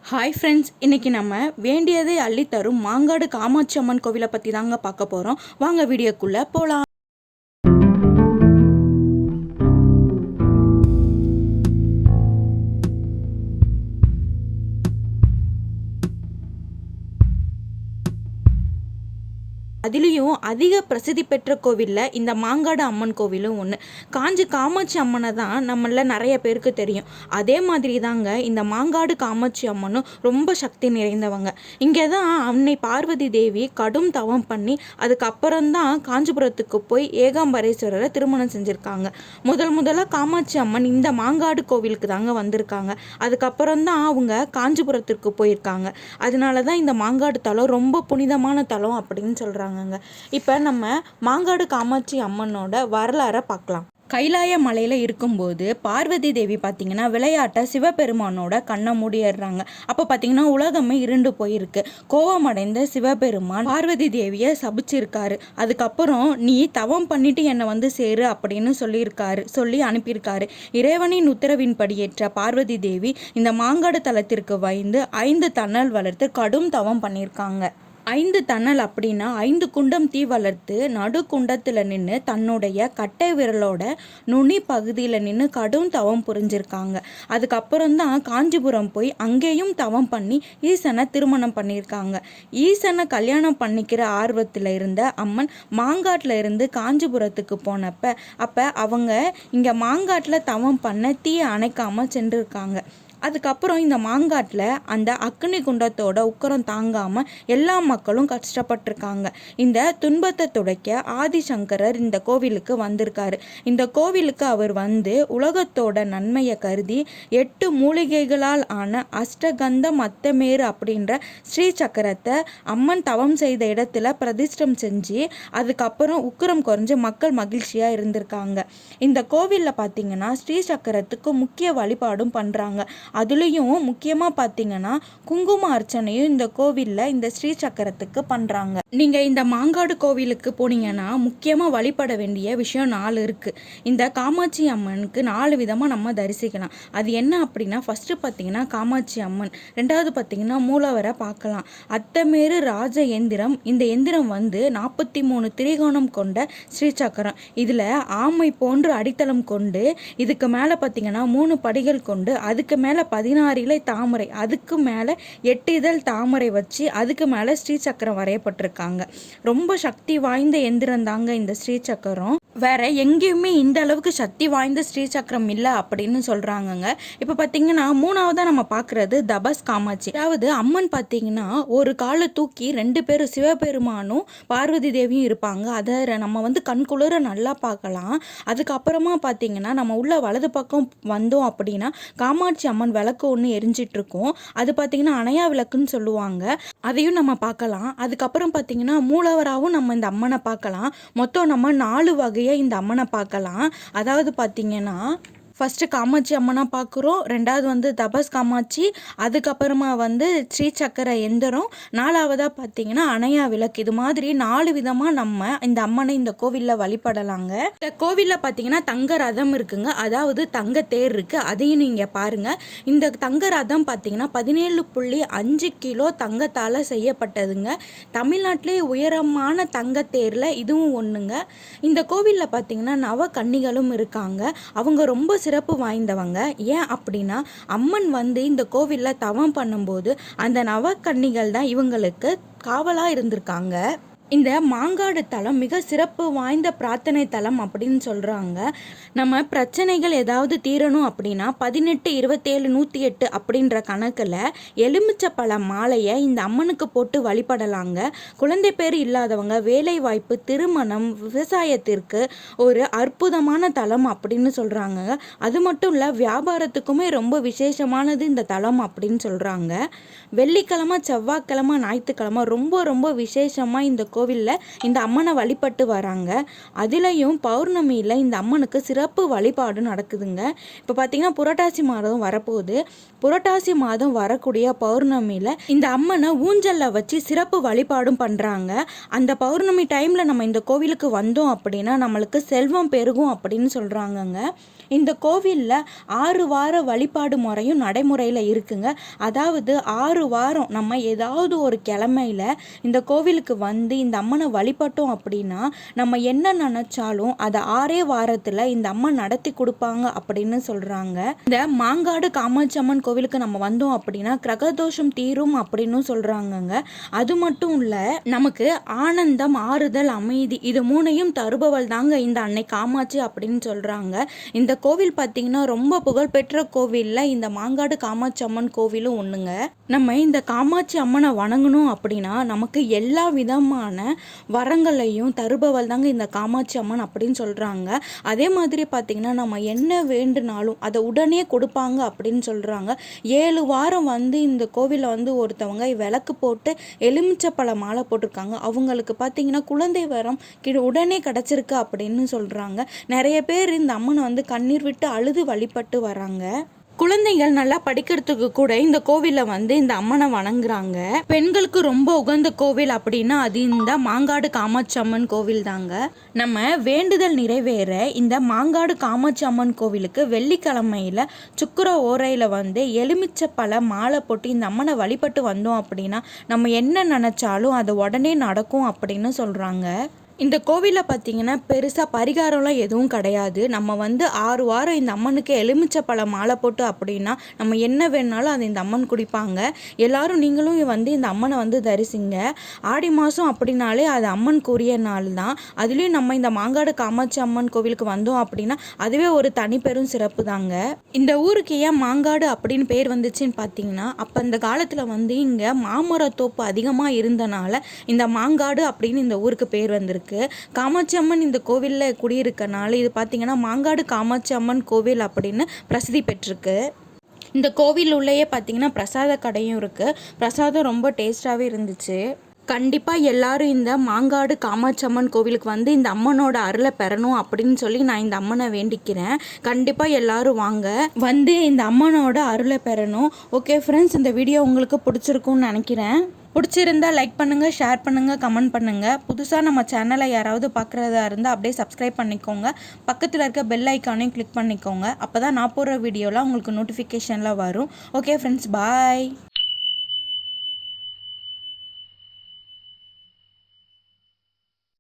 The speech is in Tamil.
ஹாய் ஃப்ரெண்ட்ஸ், இன்றைக்கி நம்ம வேண்டியதை அள்ளித்தரும் மாங்காடு காமாட்சி அம்மன் கோவிலை பற்றி தாங்க பார்க்க போகிறோம். வாங்க வீடியோக்குள்ளே போகலாம். அதுலேயும் அதிக பிரசித்தி பெற்ற கோவிலில் இந்த மாங்காடு அம்மன் கோவிலும் ஒன்று. காஞ்சி காமாட்சி அம்மனை தான் நம்மள நிறைய பேருக்கு தெரியும். அதே மாதிரி தாங்க இந்த மாங்காடு காமாட்சி அம்மனும் ரொம்ப சக்தி நிறைந்தவங்க. இங்கே தான் அன்னை பார்வதி தேவி கடும் தவம் பண்ணி அதுக்கப்புறம்தான் காஞ்சிபுரத்துக்கு போய் ஏகாம்பரேஸ்வரரை திருமணம் செஞ்சுருக்காங்க. முதலாக காமாட்சி அம்மன் இந்த மாங்காடு கோவிலுக்கு தாங்க வந்திருக்காங்க. அதுக்கப்புறம்தான் அவங்க காஞ்சிபுரத்திற்கு போயிருக்காங்க. அதனால தான் இந்த மாங்காடு தலம் ரொம்ப புனிதமான தலம் அப்படின்னு சொல்கிறாங்க. இப்போ நம்ம மாங்காடு காமாட்சி அம்மனோட வரலாறை பார்க்கலாம். கைலாய மலையில் இருக்கும்போது பார்வதி தேவி பார்த்திங்கன்னா விளையாட்டை சிவபெருமானோட கண்ணை மூடிடுறாங்க. அப்போ பார்த்திங்கன்னா உலகமே இருண்டு போயிருக்கு. கோபமடைந்த சிவபெருமான் பார்வதி தேவியை சபிச்சிருக்காரு. அதுக்கப்புறம் நீ தவம் பண்ணிட்டு என்னை வந்து சேரு அப்படின்னு சொல்லி அனுப்பியிருக்காரு. இறைவனின் உத்தரவின்படியேற்ற பார்வதி தேவி இந்த மாங்காடு தலத்திற்கு வைந்து 5 தணல் வளர்த்து கடும் தவம் பண்ணியிருக்காங்க. 5 தணல் அப்படின்னா 5 குண்டம் தீ வளர்த்து நடு குண்டத்தில் நின்று தன்னுடைய கட்டை விரலோட நுனி பகுதியில் நின்று கடும் தவம் புரிஞ்சிருக்காங்க. அதுக்கப்புறம்தான் காஞ்சிபுரம் போய் அங்கேயும் தவம் பண்ணி ஈசனை திருமணம் பண்ணியிருக்காங்க. ஈசனை கல்யாணம் பண்ணிக்கிற ஆர்வத்தில் இருந்த அம்மன் மாங்காட்டில் இருந்து காஞ்சிபுரத்துக்கு அப்போ அவங்க இங்கே மாங்காட்டில் தவம் பண்ண தீயை அணைக்காமல் சென்றிருக்காங்க. அதுக்கப்புறம் இந்த மாங்காட்டில் அந்த அக்னி குண்டத்தோட உக்கரம் தாங்காமல் எல்லா மக்களும் கஷ்டப்பட்டிருக்காங்க. இந்த துன்பத்தை துடைக்க ஆதிசங்கரர் இந்த கோவிலுக்கு வந்திருக்காரு. இந்த கோவிலுக்கு அவர் வந்து உலகத்தோட நன்மையை கருதி 8 மூலிகைகளால் ஆன அஷ்டகந்த மத்தமேரு அப்படின்ற ஸ்ரீ சக்கரத்தை அம்மன் தவம் செய்த இடத்துல பிரதிஷ்டம் செஞ்சு அதுக்கப்புறம் உக்கரம் குறைஞ்சு மக்கள் மகிழ்ச்சியாக இருந்திருக்காங்க. இந்த கோவிலில் பார்த்தீங்கன்னா ஸ்ரீ சக்கரத்துக்கு முக்கிய வழிபாடும் பண்ணுறாங்க. அதுலேயும் முக்கியமாக பார்த்தீங்கன்னா குங்கும அர்ச்சனையும் இந்த கோவிலில் இந்த ஸ்ரீ சக்கரத்துக்கு பண்ணுறாங்க. நீங்கள் இந்த மாங்காடு கோவிலுக்கு போனீங்கன்னா முக்கியமாக வழிபட வேண்டிய விஷயம் 4 இருக்குது. இந்த காமாட்சி அம்மனுக்கு 4 விதமாக நம்ம தரிசிக்கலாம். அது என்ன அப்படின்னா, ஃபஸ்ட்டு பார்த்தீங்கன்னா காமாட்சி அம்மன், 2வது பார்த்தீங்கன்னா மூலவரை பார்க்கலாம். அத்தமேரு ராஜ எந்திரம். இந்த எந்திரம் வந்து 43 திரிகோணம் கொண்ட ஸ்ரீ சக்கரம். இதில் ஆமை போன்று அடித்தளம் கொண்டு இதுக்கு மேலே பார்த்தீங்கன்னா 3 படிகள் கொண்டு அதுக்கு மேலே 16 இலை தாமரை, அதுக்கு மேலே 8 இதழ் தாமரை வச்சு அதுக்கு மேலே ஸ்ரீ சக்கரம் வரையப்பட்டிருக்காங்க. ரொம்ப சக்தி வாய்ந்த எந்திரம் தாங்க இந்த ஸ்ரீ சக்கரம். வேற எங்கேயுமே இந்த அளவுக்கு சக்தி வாய்ந்த ஸ்ரீ சக்கரம் இல்லை அப்படின்னு சொல்றாங்கங்க. இப்போ பார்த்தீங்கன்னா 3வதாக நம்ம பார்க்குறது தபஸ் காமாட்சி. அதாவது அம்மன் பார்த்தீங்கன்னா ஒரு காலை தூக்கி 2 பேரும் சிவபெருமானும் பார்வதி தேவியும் இருப்பாங்க. அதை நம்ம வந்து கண்குளிர நல்லா பார்க்கலாம். அதுக்கப்புறமா பார்த்தீங்கன்னா நம்ம உள்ள வலது பக்கம் வந்தோம் அப்படின்னா காமாட்சி அம்மன் விளக்கு ஒன்று எரிஞ்சிட்டு இருக்கும். அது பார்த்தீங்கன்னா அணையா விளக்குன்னு சொல்லுவாங்க. அதையும் நம்ம பார்க்கலாம். அதுக்கப்புறம் பார்த்தீங்கன்னா மூலவராகவும் நம்ம இந்த அம்மனை பார்க்கலாம். மொத்தம் நம்ம 4 வகை இந்த அம்மனை பார்க்கலாம். அதாவது பார்த்தீங்கன்னா ஃபஸ்ட்டு காமாட்சி அம்மனாக பார்க்குறோம், 2வது வந்து தபஸ் காமாட்சி, அதுக்கப்புறமா வந்து ஸ்ரீ சக்கர எந்திரம், 4வதாக பார்த்தீங்கன்னா அணையா விளக்கு. இது மாதிரி 4 விதமாக நம்ம இந்த அம்மனை இந்த கோவிலில் வழிபடலாங்க. இந்த கோவிலில் பார்த்தீங்கன்னா தங்க ரதம் இருக்குங்க, அதாவது தங்க தேர் இருக்குது. அதையும் நீங்கள் பாருங்கள். இந்த தங்க ரதம் பார்த்தீங்கன்னா 17.5 கிலோ தங்கத்தால் செய்யப்பட்டதுங்க. தமிழ்நாட்டிலே உயரமான தங்க தேரில் இதுவும் ஒன்றுங்க. இந்த கோவிலில் பார்த்தீங்கன்னா நவ கன்னிகளும் இருக்காங்க. அவங்க ரொம்ப சிறப்பு வாய்ந்தவங்க. ஏன் அப்படின்னா அம்மன் வந்து இந்த கோவிலில் தவம் பண்ணும்போது அந்த நவக்கன்னிகள் தான் இவங்களுக்கு காவலாக இருந்திருக்காங்க. இந்த மாங்காடு தலம் மிக சிறப்பு வாய்ந்த பிரார்த்தனை தலம் அப்படின்னு சொல்கிறாங்க. நம்ம பிரச்சனைகள் ஏதாவது தீரணும் அப்படின்னா 18, 27, 108 அப்படின்ற கணக்கில் எலுமிச்சப்பழ மாலையை இந்த அம்மனுக்கு போட்டு வழிபடலாங்க. குழந்தை பேர் இல்லாதவங்க, வேலை வாய்ப்பு, திருமணம், விவசாயத்திற்கு ஒரு அற்புதமான தலம் அப்படின்னு சொல்கிறாங்க. அது மட்டும் இல்லை, வியாபாரத்துக்குமே ரொம்ப விசேஷமானது இந்த தலம் அப்படின்னு சொல்கிறாங்க. வெள்ளிக்கிழமை, செவ்வாய்க்கிழமை, ஞாயிற்றுக்கிழமை ரொம்ப ரொம்ப விசேஷமாக இந்த கோவிலில் இந்த அம்மனை வழிபட்டு வராங்க. அதுலேயும் பௌர்ணமியில் இந்த அம்மனுக்கு சிறப்பு வழிபாடு நடக்குதுங்க. இப்போ பார்த்தீங்கன்னா புரட்டாசி மாதம் வரப்போகுது. புரட்டாசி மாதம் வரக்கூடிய பௌர்ணமியில் இந்த அம்மனை ஊஞ்சலில் வச்சு சிறப்பு வழிபாடும் பண்ணுறாங்க. அந்த பௌர்ணமி டைமில் நம்ம இந்த கோவிலுக்கு வந்தோம் அப்படின்னா நம்மளுக்கு செல்வம் பெருகும் அப்படின்னு சொல்கிறாங்கங்க. இந்த கோவிலில் 6 வார வழிபாடு முறையும் நடைமுறையில் இருக்குங்க. அதாவது 6 வாரம் நம்ம ஏதாவது ஒரு கிழமையில் இந்த கோவிலுக்கு வந்து இந்த அம்மனை வழிபட்டோம் அப்படின்னா நம்ம என்ன நினச்சாலும் அதை 6 வாரத்தில் இந்த அம்மா நடத்தி கொடுப்பாங்க அப்படின்னு சொல்கிறாங்க. இந்த மாங்காடு காமாட்சி அம்மன் கோவிலுக்கு நம்ம வந்தோம் அப்படின்னா கிரகதோஷம் தீரும் அப்படின்னு சொல்கிறாங்கங்க. அது மட்டும் இல்லை, நமக்கு ஆனந்தம், ஆறுதல், அமைதி இது 3ஐயும் தருபவள் தாங்க இந்த அன்னை காமாட்சி அப்படின்னு சொல்கிறாங்க. இந்த கோவில் பார்த்திங்கன்னா ரொம்ப புகழ்பெற்ற கோவிலில் இந்த மாங்காடு காமாட்சி அம்மன் கோவிலும் ஒன்றுங்க. நம்ம இந்த காமாட்சி அம்மனை வணங்கணும் அப்படின்னா நமக்கு எல்லா விதமான வரங்களையும் தருபவள் தாங்க இந்த காமாட்சி அம்மன் அப்படின்னு சொல்கிறாங்க. அதே மாதிரி பார்த்திங்கன்னா நம்ம என்ன வேண்டுனாலும் அதை உடனே கொடுப்பாங்க அப்படின்னு சொல்கிறாங்க. 7 வாரம் வந்து இந்த கோவிலில் வந்து ஒருத்தவங்க விளக்கு போட்டு எலுமிச்சப்பழ மாலை போட்டிருக்காங்க. அவங்களுக்கு பார்த்திங்கன்னா குழந்தை வரம் உடனே கிடச்சிருக்கு அப்படின்னு சொல்கிறாங்க. நிறைய பேர் இந்த அம்மனை வந்து கண்ணீர் விட்டு அழுது வழிபட்டு வராங்க. குழந்தைகள் நல்லா படிக்கிறதுக்கு கூட இந்த கோவிலில் வந்து இந்த அம்மனை வணங்குறாங்க. பெண்களுக்கு ரொம்ப உகந்த கோவில் அப்படின்னா அது இந்த மாங்காடு காமாட்சி அம்மன் கோவில் தாங்க. நம்ம வேண்டுதல் நிறைவேற இந்த மாங்காடு காமாட்சி அம்மன் கோவிலுக்கு வெள்ளிக்கிழமையில சுக்கிர ஓரையில் வந்து எலுமிச்சப்பழ மாலை போட்டு இந்த அம்மனை வழிபட்டு வந்தோம் அப்படின்னா நம்ம என்ன நினச்சாலும் அது உடனே நடக்கும் அப்படின்னு சொல்கிறாங்க. இந்த கோவிலில் பார்த்திங்கன்னா பெருசாக பரிகாரம்லாம் எதுவும் கிடையாது. நம்ம வந்து 6 வாரம் இந்த அம்மனுக்கு எலுமிச்சப்பழம் மாலை போட்டு அப்படின்னா நம்ம என்ன வேணாலும் அதை இந்த அம்மன் குடிப்பாங்க. எல்லாரும் நீங்களும் வந்து இந்த அம்மனை வந்து தரிசிங்க. ஆடி மாதம் அப்படின்னாலே அது அம்மனுக்குரிய நாள் தான். அதுலேயும் நம்ம இந்த மாங்காடு காமாட்சி அம்மன் கோவிலுக்கு வந்தோம் அப்படின்னா அதுவே ஒரு தனிப்பெரும் சிறப்பு தாங்க. இந்த ஊருக்கு ஏன் மாங்காடு அப்படின்னு பேர் வந்துச்சுன்னு பார்த்தீங்கன்னா அப்போ அந்த காலத்தில் வந்து இங்கே மாமரத்தோப்பு அதிகமாக இருந்தனால இந்த மாங்காடு அப்படின்னு இந்த ஊருக்கு பேர் வந்திருக்கு. காமாட்சி அம்மன் இந்த கோவிலில் குடியிருக்கனால இது பார்த்தீங்கன்னா மாங்காடு காமாட்சி அம்மன் கோவில் அப்படின்னு பிரசித்தி பெற்றிருக்கு. இந்த கோவில் உள்ளேயே பார்த்தீங்கன்னா பிரசாத கடையும் இருக்குது. பிரசாதம் ரொம்ப டேஸ்டாகவே இருந்துச்சு. கண்டிப்பாக எல்லாரும் இந்த மாங்காடு காமாட்சி அம்மன் கோவிலுக்கு வந்து இந்த அம்மனோட அருளை பெறணும் அப்படின்னு சொல்லி நான் இந்த அம்மனை வேண்டிக்கிறேன். கண்டிப்பாக எல்லாரும் வாங்க, வந்து இந்த அம்மனோட அருளை பெறணும். ஓகே ஃப்ரெண்ட்ஸ், இந்த வீடியோ உங்களுக்கு பிடிச்சிருக்கும்னு நினைக்கிறேன். பிடிச்சிருந்தா லைக் பண்ணுங்கள், ஷேர் பண்ணுங்கள், கமெண்ட் பண்ணுங்கள். புதுசாக நம்ம சேனலை யாராவது பார்க்குறதா இருந்தால் அப்படியே சப்ஸ்கிரைப் பண்ணிக்கோங்க. பக்கத்தில் இருக்க பெல் ஐக்கானையும் கிளிக் பண்ணிக்கோங்க. அப்போ தான் நான் போடுற வீடியோலாம் உங்களுக்கு நோட்டிஃபிகேஷனில் வரும். ஓகே ஃப்ரெண்ட்ஸ், பாய்.